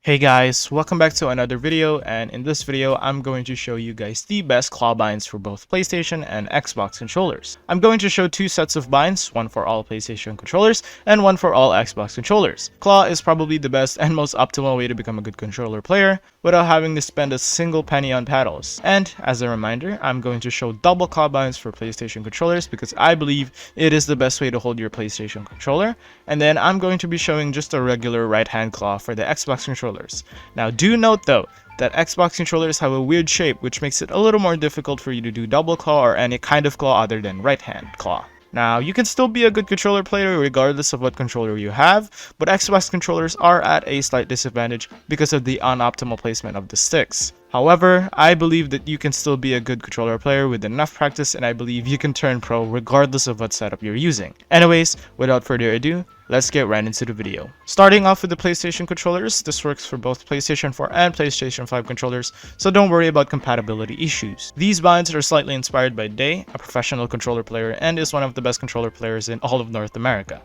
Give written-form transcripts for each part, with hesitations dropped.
Hey guys, welcome back to another video, and in this video I'm going to show you guys the best claw binds for both PlayStation and Xbox controllers. I'm going to show two sets of binds, one for all PlayStation controllers and one for all Xbox controllers. Claw is probably the best and most optimal way to become a good controller player without having to spend a single penny on paddles. And as a reminder, I'm going to show double claw binds for PlayStation controllers because I believe it is the best way to hold your PlayStation controller, and then I'm going to be showing just a regular right hand claw for the Xbox controller. Now do note though that Xbox controllers have a weird shape which makes it a little more difficult for you to do double claw or any kind of claw other than right hand claw. Now you can still be a good controller player regardless of what controller you have, but Xbox controllers are at a slight disadvantage because of the unoptimal placement of the sticks. However, I believe that you can still be a good controller player with enough practice, and I believe you can turn pro regardless of what setup you're using. Anyways, without further ado, let's get right into the video. Starting off with the PlayStation controllers, this works for both PlayStation 4 and PlayStation 5 controllers, so don't worry about compatibility issues. These binds are slightly inspired by Day, a professional controller player and is one of the best controller players in all of North America.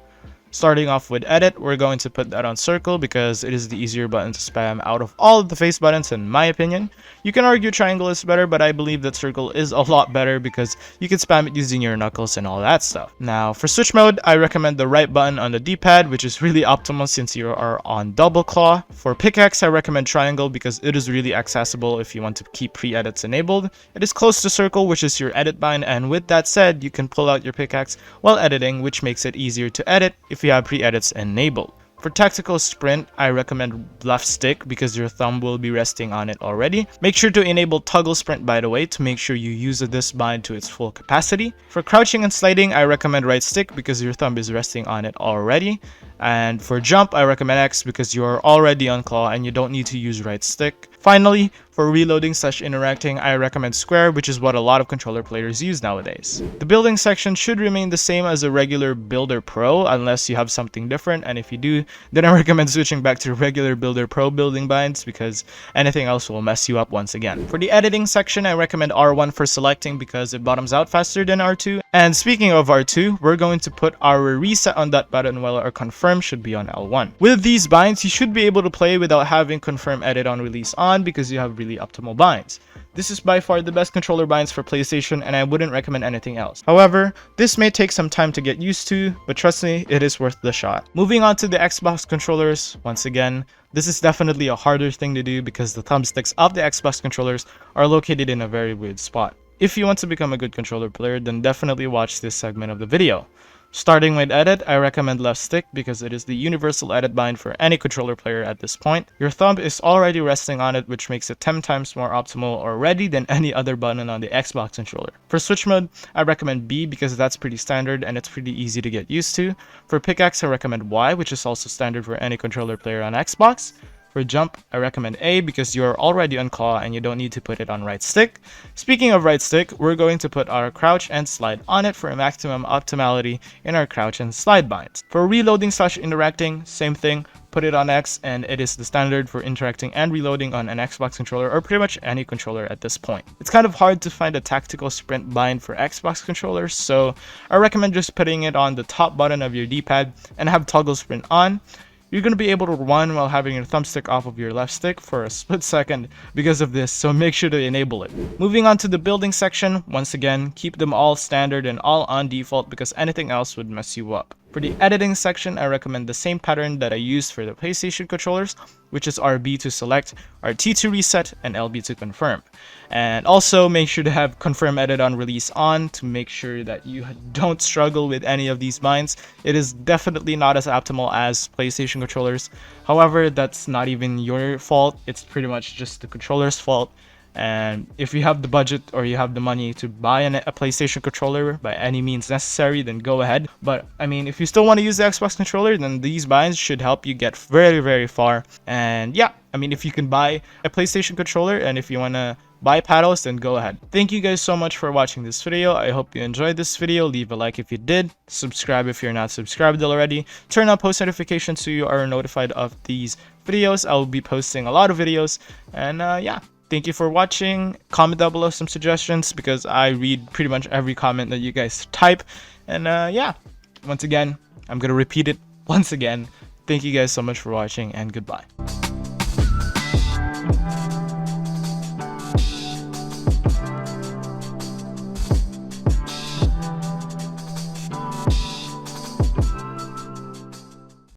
Starting off with edit, we're going to put that on circle because it is the easier button to spam out of all of the face buttons in my opinion. You can argue triangle is better, but I believe that circle is a lot better because you can spam it using your knuckles and all that stuff. Now for switch mode, I recommend the right button on the D-pad, which is really optimal since you are on double claw. For pickaxe, I recommend triangle because it is really accessible if you want to keep pre-edits enabled. It is close to circle, which is your edit bind, and with that said, you can pull out your pickaxe while editing, which makes it easier to edit if you have pre-edits enabled. For tactical sprint, I recommend left stick because your thumb will be resting on it already. Make sure to enable toggle sprint by the way to make sure you use this bind to its full capacity. For crouching and sliding, I recommend right stick because your thumb is resting on it already. And for jump, I recommend X because you are already on claw and you don't need to use right stick. Finally, for reloading / interacting, I recommend square, which is what a lot of controller players use nowadays. The building section should remain the same as a regular Builder Pro unless you have something different, and if you do, then I recommend switching back to regular Builder Pro building binds because anything else will mess you up once again. For the editing section, I recommend R1 for selecting because it bottoms out faster than R2. And speaking of R2, we're going to put our reset on that button while our confirm should be on L1. With these binds, you should be able to play without having confirm edit on release on because you have really optimal binds. This is by far the best controller binds for PlayStation and I wouldn't recommend anything else. However, this may take some time to get used to, but trust me, it is worth the shot. Moving on to the Xbox controllers, once again, this is definitely a harder thing to do because the thumbsticks of the Xbox controllers are located in a very weird spot. If you want to become a good controller player, then definitely watch this segment of the video. Starting with edit, I recommend left stick because it is the universal edit bind for any controller player at this point. Your thumb is already resting on it, which makes it 10 times more optimal already than any other button on the Xbox controller. For switch mode, I recommend B because that's pretty standard and it's pretty easy to get used to. For pickaxe, I recommend Y, which is also standard for any controller player on Xbox. For jump, I recommend A because you're already on claw and you don't need to put it on right stick. Speaking of right stick, we're going to put our crouch and slide on it for a maximum optimality in our crouch and slide binds. For reloading / interacting, same thing, put it on X and it is the standard for interacting and reloading on an Xbox controller or pretty much any controller at this point. It's kind of hard to find a tactical sprint bind for Xbox controllers, so I recommend just putting it on the top button of your D-pad and have toggle sprint on. You're going to be able to run while having your thumbstick off of your left stick for a split second because of this, so make sure to enable it. Moving on to the building section, once again, keep them all standard and all on default because anything else would mess you up. For the editing section, I recommend the same pattern that I used for the PlayStation controllers, which is RB to select, RT to reset, and LB to confirm. And also make sure to have confirm edit on release on to make sure that you don't struggle with any of these binds. It is definitely not as optimal as PlayStation controllers. However, that's not even your fault. It's pretty much just the controller's fault. And if you have the budget or you have the money to buy a PlayStation controller by any means necessary, then go ahead. But I mean, if you still want to use the Xbox controller, then these binds should help you get very far. And yeah, I mean, if you can buy a PlayStation controller and if you want to buy paddles, then go ahead. Thank you guys so much for watching this video. I hope you enjoyed this video. Leave a like if you did. Subscribe if you're not subscribed already. Turn on post notifications so you are notified of these videos. I will be posting a lot of videos. And yeah. Thank you for watching. Comment down below some suggestions because I read pretty much every comment that you guys type. And yeah, once again, I'm going to repeat it once again. Thank you guys so much for watching and goodbye.